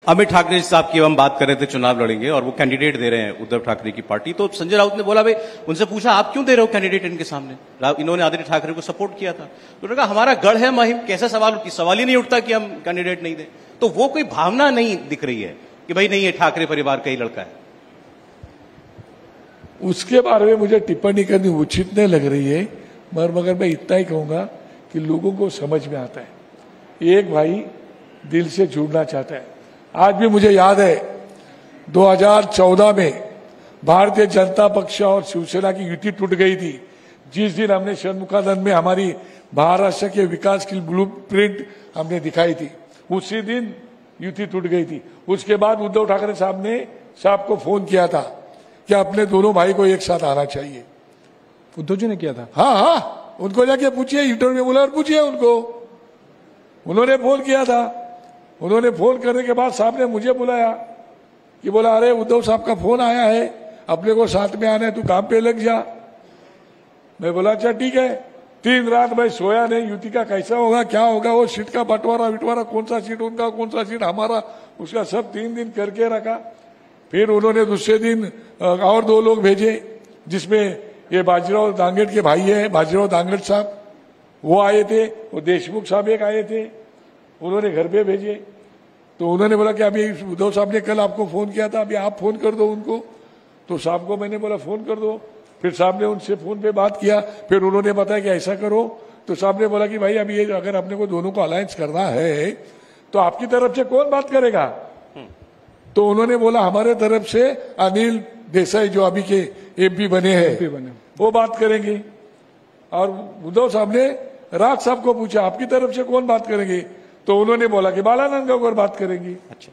अमित ठाकरे साहब की हम बात कर रहे थे, चुनाव लड़ेंगे और वो कैंडिडेट दे रहे हैं उद्धव ठाकरे की पार्टी। तो संजय राउत ने बोला भाई, उनसे पूछा आप क्यों दे रहे हो कैंडिडेट इनके सामने, इन्होंने आदित्य ठाकरे को सपोर्ट किया था। तो उन्होंने कहा हमारा गढ़ है महिम, कैसे सवाल ही नहीं उठता कि हम कैंडिडेट नहीं दें। तो वो कोई भावना नहीं दिख रही है कि भाई नहीं, ये ठाकरे परिवार का ही लड़का है। उसके बारे में मुझे टिप्पणी करनी उचित नहीं लग रही है, मगर मैं इतना ही कहूंगा कि लोगों को समझ में आता है, एक भाई दिल से जुड़ना चाहता है। आज भी मुझे याद है 2014 में भारतीय जनता पक्ष और शिवसेना की युति टूट गई थी। जिस दिन हमने षणमुखानंद में हमारी महाराष्ट्र के विकास की ब्लूप्रिंट हमने दिखाई थी, उसी दिन युति टूट गई थी। उसके बाद उद्धव ठाकरे साहब को फोन किया था कि अपने दोनों भाई को एक साथ आना चाहिए। उद्धव जी ने किया था? हाँ, उनको जाके पूछिए, इंटरव्यू में बोला और पूछिए उनको, उन्होंने फोन किया था। उन्होंने फोन करने के बाद साहब ने मुझे बुलाया कि बोला अरे उद्धव साहब का फोन आया है, अपने को साथ में आना है, तू काम पे लग जा। मैं बोला अच्छा ठीक है। 3 रात मैं सोया नहीं, युति का कैसा होगा, क्या होगा, वो सीट का बंटवारा, कौन सा सीट उनका, कौन सा सीट हमारा, उसका सब 3 दिन करके रखा। फिर उन्होंने दूसरे दिन और 2 लोग भेजे, जिसमें ये बाजीराव दांगेड़ के भाई है, बाजीराव दांगेड़ साहब, वो आए थे, वो देशमुख साहब एक आए थे, उन्होंने घर पे भेजे। तो उन्होंने बोला कि अभी उद्धव साहब ने कल आपको फोन किया था, अभी आप फोन कर दो उनको। तो साहब को मैंने बोला फोन कर दो। फिर साहब ने उनसे फोन पे बात किया, फिर उन्होंने बताया कि ऐसा करो। तो साहब ने बोला कि भाई अभी अगर अपने को दोनों को अलायंस करना है तो आपकी तरफ से कौन बात करेगा। तो उन्होंने बोला हमारे तरफ से अनिल देसाई जो अभी के एमपी बने हैं वो बात करेंगे। और उद्धव साहब ने राज साहब को पूछा आपकी तरफ से कौन बात करेंगे, तो उन्होंने बोला कि बाला नंदगांवकर बात करेंगी। अच्छा,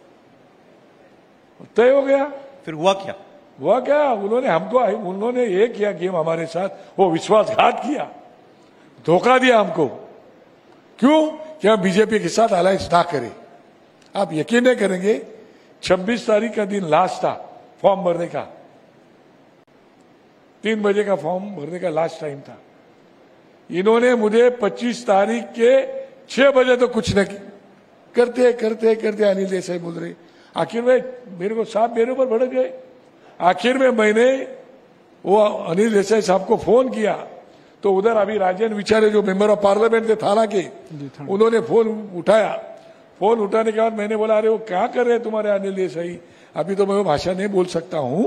तय हो गया। फिर हुआ क्या? उन्होंने ये किया गेम हमारे साथ, वो विश्वासघात किया, धोखा दिया हमको। क्यों? कि हम बीजेपी के साथ अलायंस ना करें। आप यकीन नहीं करेंगे, 26 तारीख का दिन लास्ट था फॉर्म भरने का, 3 बजे का फॉर्म भरने का लास्ट टाइम था। इन्होंने मुझे 25 तारीख के 6 बजे तो कुछ न करते करते अनिल देसाई बोल रहे, आखिर में मेरे को साहब मेरे ऊपर भड़क गए। आखिर में मैंने वो अनिल देसाई साहब को फोन किया, तो उधर अभी राजेंद्र विचारे जो मेंबर ऑफ पार्लियामेंट थे थाना के, उन्होंने फोन उठाया। फोन उठाने के बाद मैंने बोला अरे वो क्या कर रहे हैं तुम्हारे अनिल देसाई। अभी तो मैं वो भाषा नहीं बोल सकता हूं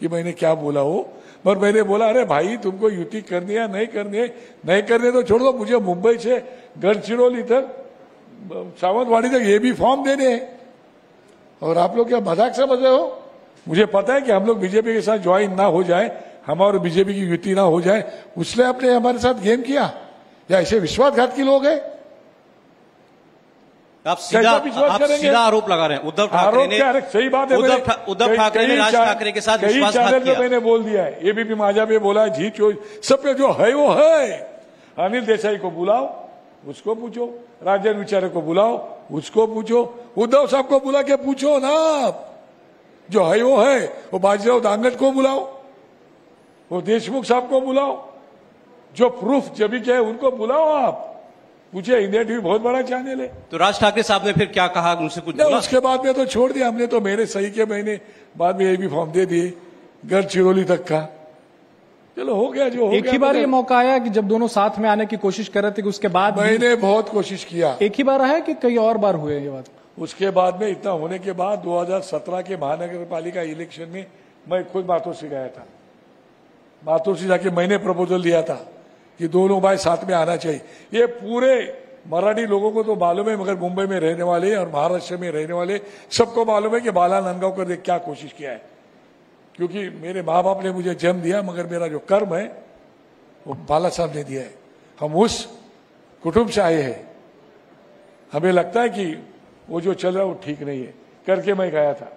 कि मैंने क्या बोला हो, पर मैंने बोला अरे भाई तुमको युति करनी है नहीं करनी है, नहीं करने तो छोड़ दो, मुझे मुंबई से गढ़चिरौली तक सावंतवाड़ी तक ये भी फॉर्म देने हैं और आप लोग क्या मजाक समझ रहे हो। मुझे पता है कि हम लोग बीजेपी के साथ ज्वाइन ना हो जाए, हमारे बीजेपी की युति ना हो जाए, उसने अपने हमारे साथ गेम किया, या ऐसे विश्वासघात के लोग हैं। आप सीधा आरोप लगा रहे हैं उद्धव ठाकरे ने। सही बात है, उद्धव ठाकरे ने राज ठाकरे के साथ विश्वासघात किया। मैंने बोल दिया है, एबीपी माझा पे बोला है, जी चो सब पे जो है वो है। अनिल देसाई को बुलाओ, उसको पूछो, राजेंद्र विचारे को बुलाओ, उसको पूछो, उद्धव साहब को बुला के पूछो ना, जो है वो है। वो बाजीराव दांगड़ को बुलाओ, वो देशमुख साहब को बुलाओ, जो प्रूफ जब के है उनको बुलाओ। आप पूछे, इंडिया टीवी बहुत बड़ा चैनल है। तो राज ठाकरे साहब ने फिर क्या कहा, उनसे कुछ बोला? उसके बाद में तो छोड़ दिया हमने, तो मेरे सही के महीने बाद में ये भी फॉर्म दे दिए गढ़चिरौली तक का। चलो हो गया जो हो गया। एक ही बार ये मौका आया कि जब दोनों साथ में आने की कोशिश कर रहे थे कि उसके बाद मैंने बहुत कोशिश किया। एक ही बार आया कि कई और बार हुए ये बात? उसके बाद में इतना होने के बाद 2017 के महानगर पालिका इलेक्शन में मैं खुद माथुर से गया था। माथुर से जाके मैंने प्रपोजल दिया था कि दोनों भाई साथ में आना चाहिए। ये पूरे मराठी लोगों को तो मालूम है, मगर मुंबई में रहने वाले और महाराष्ट्र में रहने वाले सबको मालूम है कि बाला नंदगांवकर ने क्या कोशिश किया है। क्योंकि मेरे माँ बाप ने मुझे जन्म दिया, मगर मेरा जो कर्म है वो बाला साहब ने दिया है। हम उस कुटुंब से आए हैं। हमें लगता है कि वो जो चल रहा है वो ठीक नहीं है, करके मैं गया था।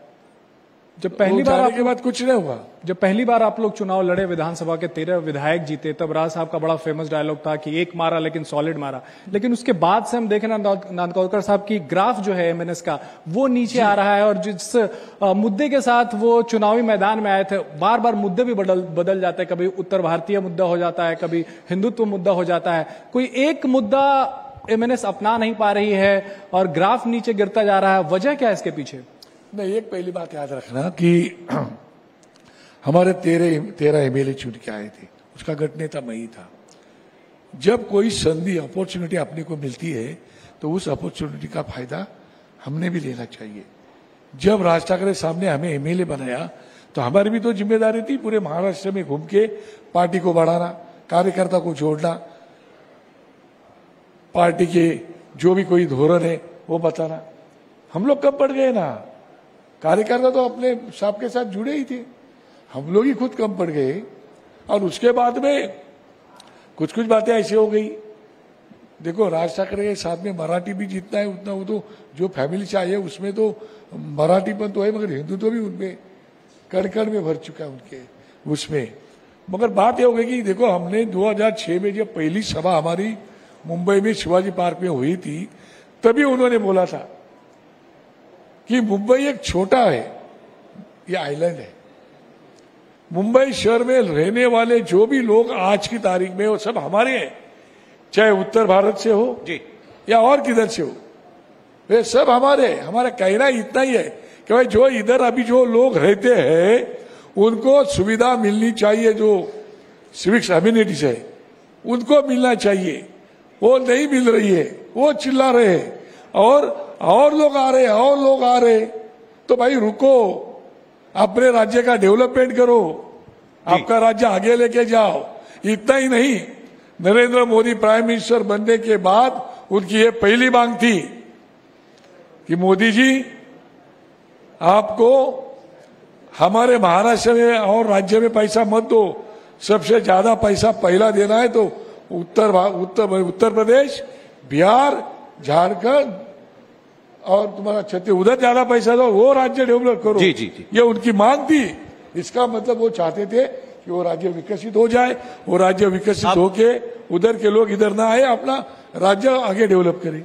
जब पहली बार के बाद कुछ नहीं हुआ। जब पहली बार आप लोग चुनाव लड़े, विधानसभा के 13 विधायक जीते, तब राज साहब का बड़ा फेमस डायलॉग था कि एक मारा लेकिन सॉलिड मारा। लेकिन उसके बाद से हम देखें नांदगांवकर साहब की ग्राफ जो है एमएनएस का, वो नीचे आ रहा है। और जिस मुद्दे के साथ वो चुनावी मैदान में आए थे, बार बार मुद्दे भी बदल जाते हैं। कभी उत्तर भारतीय मुद्दा हो जाता है, कभी हिंदुत्व मुद्दा हो जाता है। कोई एक मुद्दा एमएनएस अपना नहीं पा रही है और ग्राफ नीचे गिरता जा रहा है। वजह क्या है इसके पीछे? नहीं, एक पहली बात याद रखना कि हमारे 13 एमएलए चुन के आए थे, उसका गठनेता मैं ही था। जब कोई संधि अपॉर्चुनिटी अपने को मिलती है तो उस अपॉर्चुनिटी का फायदा हमने भी लेना चाहिए। जब राज ठाकरे साहब ने हमें एमएलए बनाया तो हमारी भी तो जिम्मेदारी थी पूरे महाराष्ट्र में घूम के पार्टी को बढ़ाना, कार्यकर्ता को जोड़ना, पार्टी के जो भी कोई धोरण है वो बताना। हम लोग कब पड़ गए ना, कार्यकर्ता तो अपने साहब के साथ जुड़े ही थे, हम लोग ही खुद कम पड़ गए। और उसके बाद में कुछ कुछ बातें ऐसी हो गई। देखो, राज ठाकरे के साथ में मराठी भी जितना है उतना, वो तो जो फैमिली चाहिए उसमें तो मराठीपन तो है, मगर हिंदुत्व तो भी उनमें कड़ में भर चुका है उनके उसमें। मगर बात यह हो गई कि देखो, हमने 2006 में जब पहली सभा हमारी मुंबई में शिवाजी पार्क में हुई थी, तभी उन्होंने बोला था कि मुंबई एक छोटा है, ये आइलैंड है। मुंबई शहर में रहने वाले जो भी लोग आज की तारीख में वो सब हमारे हैं, चाहे उत्तर भारत से हो जी या और किधर से हो, वे सब हमारे हैं। हमारा कहना इतना ही है कि भाई जो इधर अभी जो लोग रहते हैं उनको सुविधा मिलनी चाहिए, जो सिविक्स अम्यूनिटीज है उनको मिलना चाहिए, वो नहीं मिल रही है, वो चिल्ला रहे हैं और लोग आ रहे हैं और लोग आ रहे हैं। तो भाई रुको, अपने राज्य का डेवलपमेंट करो, आपका राज्य आगे लेके जाओ। इतना ही नहीं, नरेंद्र मोदी प्राइम मिनिस्टर बनने के बाद उनकी ये पहली मांग थी कि मोदी जी आपको हमारे महाराष्ट्र में और राज्य में पैसा मत दो, सबसे ज्यादा पैसा पहला देना है तो उत्तर प्रदेश, बिहार, झारखंड और तुम्हारा छत्तीसगढ़, उधर ज्यादा पैसा दो, वो राज्य डेवलप करो। जी, जी, जी। ये उनकी मांग थी। इसका मतलब वो चाहते थे कि वो राज्य विकसित हो जाए, वो राज्य विकसित होके उधर के लोग इधर ना आए, अपना राज्य आगे डेवलप करें।